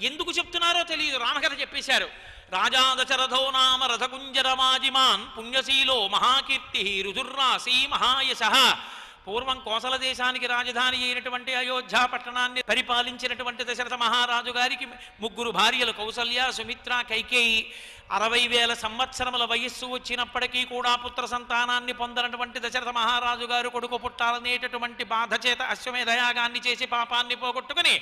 ఎందుకు చెప్తున్నారో తెలియదు, రామకథ చెప్పేశారు. రాజా దశరథో నామ రథకుంజరమాజిమాన్ పుణ్యశీలో మహాకీర్తి రుజుర్రాసి మహాయశః. పూర్వం కోసల దేశానికి రాజధాని అయినటువంటి అయోధ్య పట్టణాన్ని పరిపాలించినటువంటి దశరథ మహారాజు గారికి 3 భార్యలు, కౌసల్య, సుమిత్ర, కైకేయి. 60,000 సంవత్సరముల వయస్సు వచ్చినప్పటికీ కూడా పుత్ర సంతానాన్ని పొందనటువంటి దశరథ మహారాజు గారు కొడుకు పుట్టాలనేటటువంటి బాధ చేత అశ్వమేధయాగాన్ని చేసి పాపాన్ని పోగొట్టుకుని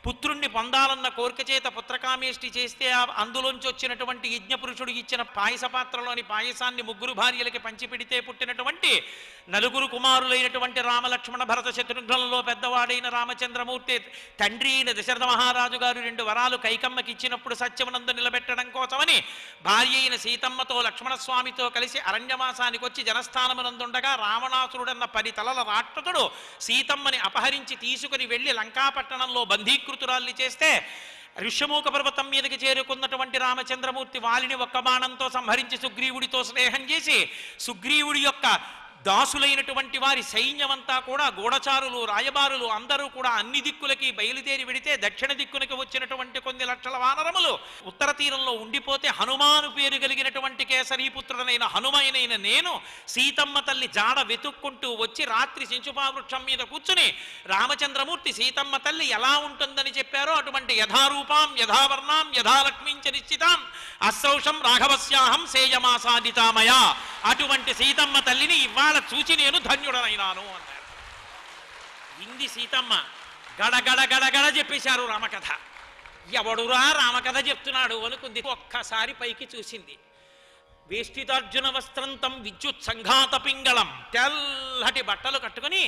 పుత్రుణ్ణి పొందాలన్న కోరిక చేత పుత్రకామేష్టి చేస్తే అందులోంచి వచ్చినటువంటి యజ్ఞపురుషుడు ఇచ్చిన పాయస పాత్రలోని పాయసాన్ని 3 భార్యలకి పంచిపెడితే పుట్టినటువంటి 4 కుమారులైనటువంటి రామలక్ష్మణ భరత శత్రుఘ్నులలో పెద్దవాడైన రామచంద్రమూర్తి తండ్రి అయిన దశరథ మహారాజు గారు 2 వరాలు కైకమ్మకి ఇచ్చినప్పుడు సత్యమునందు నిలబెట్టడం కోసమని భార్య అయిన సీతమ్మతో లక్ష్మణస్వామితో కలిసి అరణ్యవాసానికి వచ్చి జనస్థానమునందుండగా రావణాసురుడన్న 10 తలల రాక్షసుడు సీతమ్మని అపహరించి తీసుకుని వెళ్లి లంకాపట్టణంలో బంధీకృతురాల్ని చేస్తే ఋష్యమూక పర్వతం మీదకి చేరుకున్నటువంటి రామచంద్రమూర్తి వాలిని ఒక్క బాణంతో సంహరించి సుగ్రీవుడితో స్నేహం చేసి సుగ్రీవుడి యొక్క దాసులైనటువంటి వారి సైన్యమంతా కూడా గూఢచారులు, రాయబారులు అందరూ కూడా అన్ని దిక్కులకి బయలుదేరి వెడితే దక్షిణ దిక్కునికి వచ్చినటువంటి కొన్ని లక్షల వానరములు ఉత్తర తీరంలో ఉండిపోతే హనుమాను పేరు కలిగినటువంటి కేసరీపుత్రుడనైన హనుమైనైన నేను సీతమ్మ తల్లి జాడ వెతుక్కుంటూ వచ్చి రాత్రి సించుపావృక్షం మీద కూర్చుని రామచంద్రమూర్తి సీతమ్మ తల్లి ఎలా ఉంటుందని చెప్పారో అటువంటి యథారూపాం యథావర్ణాం యథాలక్ష్మీంచ నిశ్చితాం అస్సౌషం రాఘవస్యాహం సేయమాసాదితామయా, అటువంటి సీతమ్మ తల్లిని ఇవాళ చూచి నేను ధన్యుడనైనాను అన్నారు. ఇంది సీతమ్మ. గడగడ గడగడ చెప్పేశారు రామకథ. ఎవడురా రామకథ చెప్తున్నాడు అనుకుంది. ఒక్కసారి పైకి చూసింది. వేష్టితార్జున వస్త్రంతం విద్యుత్ సంఘాత పింగళం, తెల్లటి బట్టలు కట్టుకుని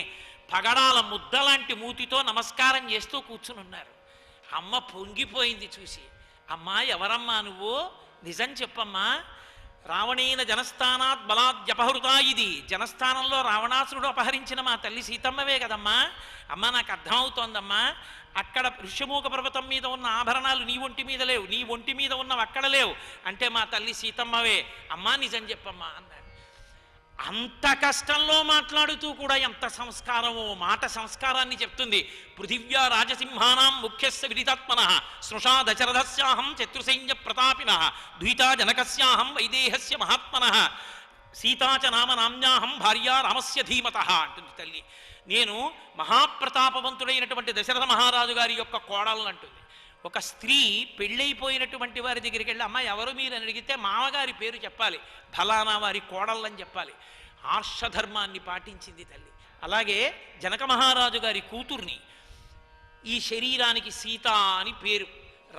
పగడాల ముద్దలాంటి మూతితో నమస్కారం చేస్తూ కూర్చునున్నారు. అమ్మ పొంగిపోయింది చూసి. అమ్మా ఎవరమ్మా నువ్వు, నిజం చెప్పమ్మా. రావణేన జనస్థానాత్ బలాద్యపహృతా, ఇది జనస్థానంలో రావణాసురుడు అపహరించిన మా తల్లి సీతమ్మవే కదమ్మా. అమ్మ నాకు అర్థమవుతోందమ్మా, అక్కడ ఋష్యమూక పర్వతం మీద ఉన్న ఆభరణాలు నీ ఒంటి మీద లేవు, నీ ఒంటి మీద ఉన్నవి అక్కడ లేవు, అంటే మా తల్లి సీతమ్మవే. అమ్మా నిజం చెప్పమ్మా అన్నాడు. అంత కష్టంలో మాట్లాడుతూ కూడా ఎంత సంస్కారమో, మాట సంస్కారాన్ని చెప్తుంది. పృథివ్యా రాజసింహానాం ముఖ్యస్య విదితాత్మనః స్నుషా దశరథస్యాహం చతుర్సైన్య ప్రతాపినః ద్వితా జనకస్యాహం వైదేహస్య మహాత్మనః సీతాచ నామ నామ్యాహం భార్యా రామస్య ధీమతః అంటుంది తల్లి. నేను మహాప్రతాపవంతుడైనటువంటి దశరథ మహారాజు గారి యొక్క కోడలను అంటుంది. ఒక స్త్రీ పెళ్ళైపోయినటువంటి వారి దగ్గరికి వెళ్ళి అమ్మ ఎవరు మీరు అని అడిగితే మామగారి పేరు చెప్పాలి, ఫలానా వారి కోడళ్ళని చెప్పాలి. ఆర్షధర్మాన్ని పాటించింది తల్లి. అలాగే జనక మహారాజు గారి కూతుర్ని, ఈ శరీరానికి సీత అని పేరు,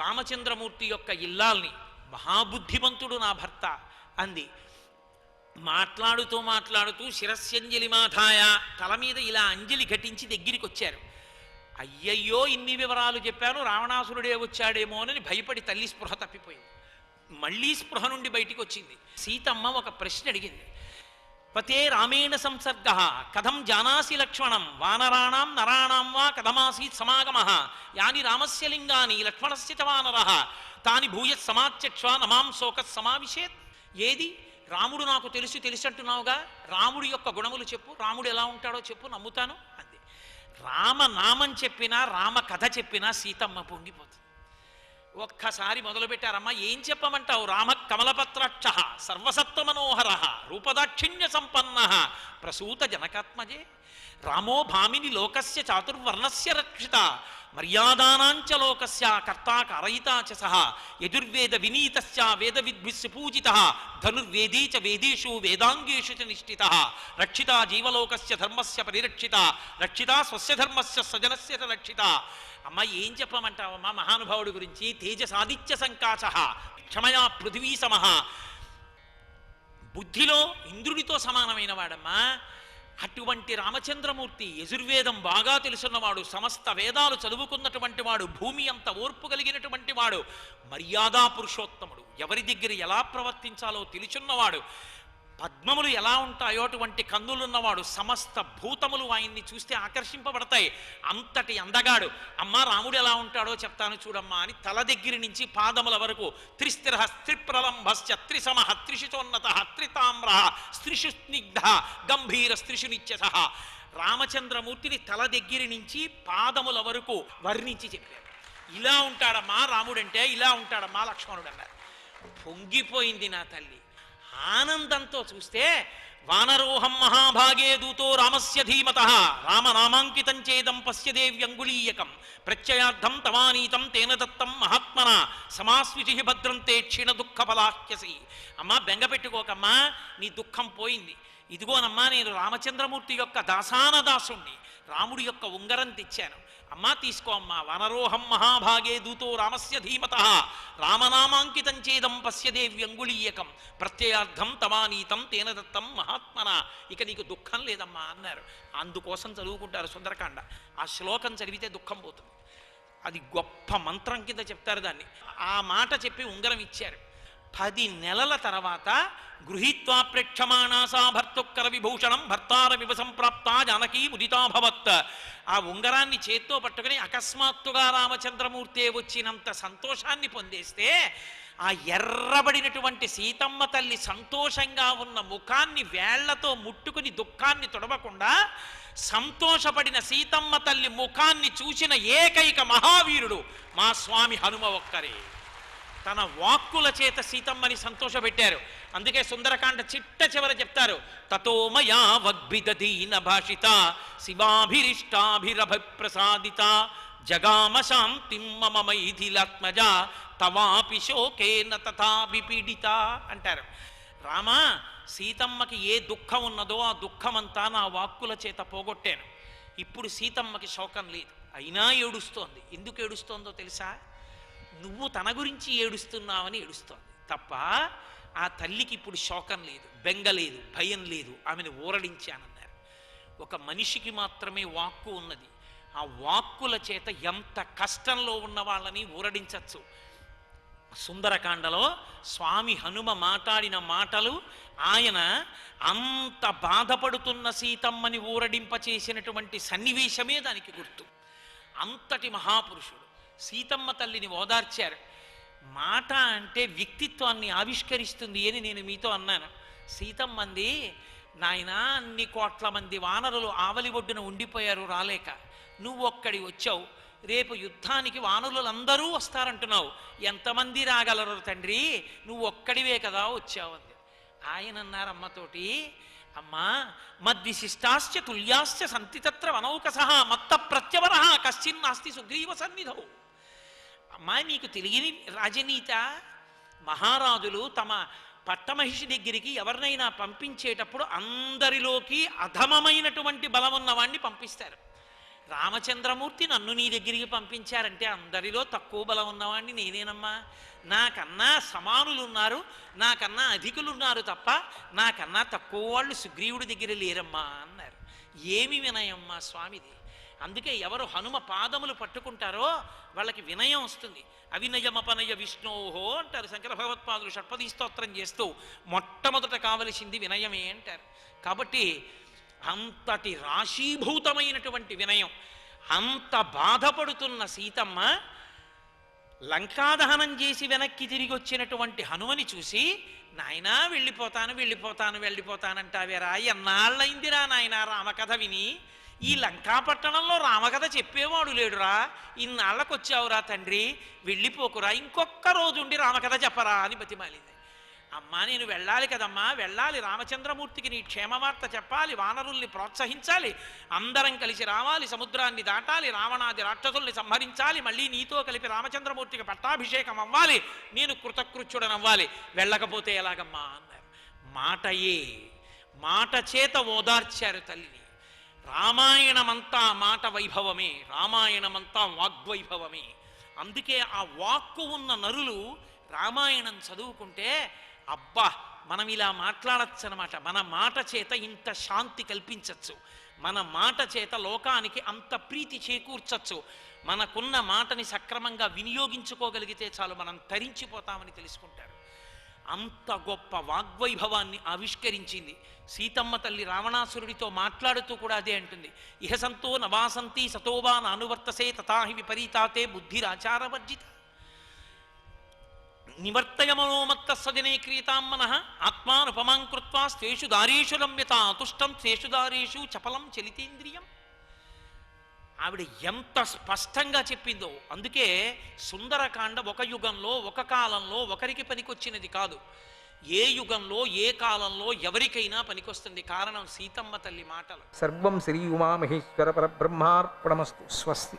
రామచంద్రమూర్తి యొక్క ఇల్లాల్ని, మహాబుద్ధిమంతుడు నా భర్త అంది. మాట్లాడుతూ మాట్లాడుతూ శిరస్యంజలి మాధాయ, తల మీద ఇలా అంజలి ఘటించి దగ్గరికి వచ్చారు. అయ్యయ్యో ఇన్ని వివరాలు చెప్పాను, రావణాసురుడే వచ్చాడేమో అని భయపడి తల్లి స్పృహ తప్పిపోయింది. మళ్ళీ స్పృహ నుండి బయటికి వచ్చింది. సీతమ్మ ఒక ప్రశ్న అడిగింది. పతే రామేణ సంసర్గ కథం జానాసి లక్ష్మణం వానరాణం నరాణం వా కథమాసీత్ సమాగమః యాని రామస్య లింగాని లక్ష్మణస్య చ వానరః తాని భూయత్ సమాచక్ష నమాం శోకత్ సమావిశేత్. ఏది రాముడు నాకు తెలుసు అంటున్నావుగా, రాముడి యొక్క గుణములు చెప్పు, రాముడు ఎలా ఉంటాడో చెప్పు, నమ్ముతాను అంది. రామనామం చెప్పినా రామ కథ చెప్పినా సీతమ్మ పొంగిపోతుంది. ఒక్కసారి మొదలుపెట్టారమ్మా, ఏం చెప్పమంటావు? రామ కమలపత్రాక్ష సర్వసత్వ మనోహర రూపదాక్షిణ్య సంపన్న ప్రసూత జనకాత్మజే రామో భామిని లోకస్య చాతుర్వర్ణస్య రక్షిత మర్యాదానాంచ లోకస్య కర్తా కారయితా చ సహ యజుర్వేద వినీతస్య వేద విద్భిస్సు పూజితః ధనుర్వేదే చ వేదేషు వేదాంగేషు చ నిష్ఠితః రక్షితా జీవలోకస్య ధర్మస్య పరిరక్షిత రక్షితా స్వస్య ధర్మస్య స్వజనస్య చ రక్షిత. అమ్మ ఏం చెప్పమంటావమ్మా మహానుభావుడి గురించి? తేజసాదిత్య సంకాశః క్షమయా పృథివీ సమః, బుద్ధిలో ఇంద్రుడితో సమానమైన వాడమ్మా. అటువంటి రామచంద్రమూర్తి యజుర్వేదం బాగా తెలుసున్నవాడు, సమస్త వేదాలు చదువుకున్నటువంటి వాడు, భూమి అంత ఓర్పు కలిగినటువంటి వాడు, మర్యాదా పురుషోత్తముడు, ఎవరి దగ్గర ఎలా ప్రవర్తించాలో తెలుసున్నవాడు, పద్మములు ఎలా ఉంటాయో అటువంటి కన్నులున్నవాడు, సమస్త భూతములు ఆయన్ని చూస్తే ఆకర్షింపబడతాయి, అంతటి అందగాడు. అమ్మ రాముడు ఎలా ఉంటాడో చెప్తాను చూడమ్మా అని తల దగ్గర నుంచి పాదముల వరకు త్రిస్థిర స్త్రిప్రలంభశ్చ త్రిసమః త్రిశుచోన్నతః త్రితామ్రః స్త్రిషు స్నిగ్ధ గంభీర స్త్రిషు నిత్యసః రామచంద్రమూర్తిని తల దగ్గర నుంచి పాదముల వరకు వర్ణించి చెప్పారు. ఇలా ఉంటాడమ్మా రాముడంటే, ఇలా ఉంటాడమ్మా లక్ష్మణుడు అన్నారు. పొంగిపోయింది నా తల్లి. ఆనందంతో చూస్తే వానరోహం మహాభాగే దూతో రామస్య ధీమతః రామనామాంకితం చేదం పశ్య దేవ్యంగుళీయకం ప్రత్యయార్థం తవానీతం తేన దత్తం మహాత్మన సమాస్విచి భద్రంతే క్షీణ దుఃఖ ఫలాహ్యసి. అమ్మా బెంగ పెట్టుకోకమ్మా, నీ దుఃఖం పోయింది. ఇదిగోనమ్మా నేను రామచంద్రమూర్తి యొక్క దాసానదాసుణ్ణి, రాముడి యొక్క ఉంగరం తెచ్చాను. అమ్మా తీసుకో అమ్మా. వనరోహం మహాభాగే దూతో రామస్య ధీమతః రామనామాంకితం చేదం పశ్య దేవ్యంగుళీయకం ప్రత్యయార్థం తవానీతం తేన దత్తం మహాత్మన. ఇక నీకు దుఃఖం లేదమ్మా అన్నారు. అందుకోసం చదువుకుంటారు సుందరకాండ. ఆ శ్లోకం చదివితే దుఃఖం పోతుంది. అది గొప్ప మంత్రం కింద చెప్తారు దాన్ని. ఆ మాట చెప్పి ఉంగరం ఇచ్చారు. 10 నెలల తర్వాత గృహీత్వా ప్రేక్షమాణాసా భర్తుక్కర విభూషణం భర్తారమివ సంప్రాప్త జానకీ ముదితాభవత్. ఆ ఉంగరాన్ని చేత్తో పట్టుకుని అకస్మాత్తుగా రామచంద్రమూర్తే వచ్చినంత సంతోషాన్ని పొందేస్తే ఆ ఎర్రబడినటువంటి సీతమ్మ తల్లి సంతోషంగా ఉన్న ముఖాన్ని వేళ్లతో ముట్టుకుని దుఃఖాన్ని తొడవకుండా సంతోషపడిన సీతమ్మ తల్లి ముఖాన్ని చూసిన ఏకైక మహావీరుడు మా స్వామి హనుమ ఒక్కరే. తన వాక్కుల చేత సీతమ్మని సంతోషపెట్టారు. అందుకే సుందరకాండ చిట్ట చివర చెప్తారు, తతో మయా వగ్భిదీన భాషిత శివాభిరిష్టాభిరభిప్రసాదిత జగామ శాంతిం మమ మైథిలాత్మజ తవాపి శోకేన తథా విపీడిత అంటారు. రామా, సీతమ్మకి ఏ దుఃఖం ఉన్నదో ఆ దుఃఖమంతా నా వాక్కుల చేత పోగొట్టాను. ఇప్పుడు సీతమ్మకి శోకం లేదు, అయినా ఏడుస్తోంది. ఎందుకు ఏడుస్తోందో తెలుసా? నువ్వు తన గురించి ఏడుస్తున్నావని ఏడుస్తోంది తప్ప ఆ తల్లికి ఇప్పుడు శోకం లేదు, బెంగ లేదు, భయం లేదు. ఆమెను ఊరడించానన్నారు. ఒక మనిషికి మాత్రమే వాక్కు ఉన్నది. ఆ వాక్కుల చేత ఎంత కష్టంలో ఉన్న వాళ్ళని ఊరడించచ్చు. సుందరకాండలో స్వామి హనుమ మాట్లాడిన మాటలు, ఆయన అంత బాధపడుతున్న సీతమ్మని ఊరడింపచేసినటువంటి సన్నివేశమే దానికి గుర్తు. అంతటి మహాపురుషుడు సీతమ్మ తల్లిని ఓదార్చారు. మాట అంటే వ్యక్తిత్వాన్ని ఆవిష్కరిస్తుంది అని నేను మీతో అన్నాను. సీతమ్మంది, నాయన అన్ని కోట్ల మంది వానరులు ఆవలి ఒడ్డున ఉండిపోయారు రాలేక, నువ్వు ఒక్కడి వచ్చావు. రేపు యుద్ధానికి వానరులందరూ వస్తారంటున్నావు, ఎంతమంది రాగలరు తండ్రి, నువ్వు ఒక్కడివే కదా వచ్చావు అంది. ఆయన అన్నారు అమ్మతోటి, అమ్మా మద్విశిష్టాశ్చ తుల్యాశ్చ సంతి తత్ర వనౌకసః మత్త ప్రత్యవర కశ్చిన్నాస్తి సుగ్రీవ సన్నిధౌ. అమ్మా నీకు తెలియని రాజనీత, మహారాజులు తమ పట్టమహిషి దగ్గరికి ఎవరినైనా పంపించేటప్పుడు అందరిలోకి అధమమైనటువంటి బలం ఉన్నవాణ్ణి పంపిస్తారు. రామచంద్రమూర్తి నన్ను నీ దగ్గరికి పంపించారంటే అందరిలో తక్కువ బలం ఉన్నవాణ్ణి నేనేనమ్మా. నాకన్నా సమానులు ఉన్నారు, నాకన్నా అధికులు ఉన్నారు తప్ప నాకన్నా తక్కువ వాళ్ళు సుగ్రీవుడి దగ్గర లేరమ్మా అన్నారు. ఏమి వినయమ్మా స్వామిది. అందుకే ఎవరు హనుమ పాదములు పట్టుకుంటారో వాళ్ళకి వినయం వస్తుంది. అవినయమపనయ విష్ణోహో అంటారు శంకర భగవత్పాదులు షట్పదీ స్తోత్రం చేస్తూ. మొట్టమొదట కావలసింది వినయమే అంటారు. కాబట్టి అంతటి రాశీభూతమైనటువంటి వినయం. అంత బాధపడుతున్న సీతమ్మ లంకాదహనం చేసి వెనక్కి తిరిగి వచ్చినటువంటి హనుమని చూసి, నాయనా వెళ్ళిపోతాను వెళ్ళిపోతాను వెళ్ళిపోతానంటావేరా, ఎన్నాళ్ళైందిరా నాయన రామకథ విని, ఈ లంకాపట్టణంలో రామకథ చెప్పేవాడు లేడురా, ఇన్నాళ్ళకొచ్చావురా తండ్రి, వెళ్ళిపోకురా, ఇంకొక్క రోజు ఉండి రామకథ చెప్పరా అని బతిమాలింది. అమ్మా నేను వెళ్ళాలి కదమ్మా, వెళ్ళాలి, రామచంద్రమూర్తికి నీ క్షేమవార్త చెప్పాలి, వానరుల్ని ప్రోత్సహించాలి, అందరం కలిసి రావాలి, సముద్రాన్ని దాటాలి, రావణాది రాక్షసుల్ని సంహరించాలి, మళ్ళీ నీతో కలిపి రామచంద్రమూర్తికి పట్టాభిషేకం అవ్వాలి, నేను కృతకృత్యుడనవ్వాలి, వెళ్ళకపోతే ఎలాగమ్మా అన్నారు. మాటయే, మాట చేత ఓదార్చారు తల్లిని. రామాయణమంతా మాట వైభవమే, రామాయణమంతా వాగ్వైభవమే. అందుకే ఆ వాక్కు ఉన్న నరులు రామాయణం చదువుకుంటే అబ్బా మనం ఇలా మాట్లాడచ్చు అనమాట. మన మాట చేత ఇంత శాంతి కల్పించవచ్చు, మన మాట చేత లోకానికి అంత ప్రీతి చేకూర్చచ్చు. మనకున్న మాటని సక్రమంగా వినియోగించుకోగలిగితే చాలు మనం తరించిపోతామని తెలుసుకుంటారు. అంత గొప్ప వాగ్వైభవాన్ని ఆవిష్కరించింది సీతమ్మ తల్లి. రావణాసురుడితో మాట్లాడుతూ కూడా అదే అంటుంది, ఇహ సంతో నవాసంతి సతోవా నానువర్తసే తథాహి విపరీతాతే బుద్ధిరాచారవర్జిత నివర్తయమనోమత్త సజనే క్రియతాం మనః ఆత్మానుపమాం కృత్వా స్వేషు దారేషు రమ్యత తుష్టం స్వేషు దారేషు చపలం చలితేంద్రియం. ఆవిడ ఎంత స్పష్టంగా చెప్పిందో. అందుకే సుందరకాండ ఒక యుగంలో ఒక కాలంలో ఒకరికి పనికొచ్చినది కాదు, ఏ యుగంలో ఏ కాలంలో ఎవరికైనా పనికొస్తుంది. కారణం సీతమ్మ తల్లి మాటలు. సర్వం శ్రీ ఉమామహేశ్వర పరబ్రహ్మార్పణమస్తు. స్వస్తి.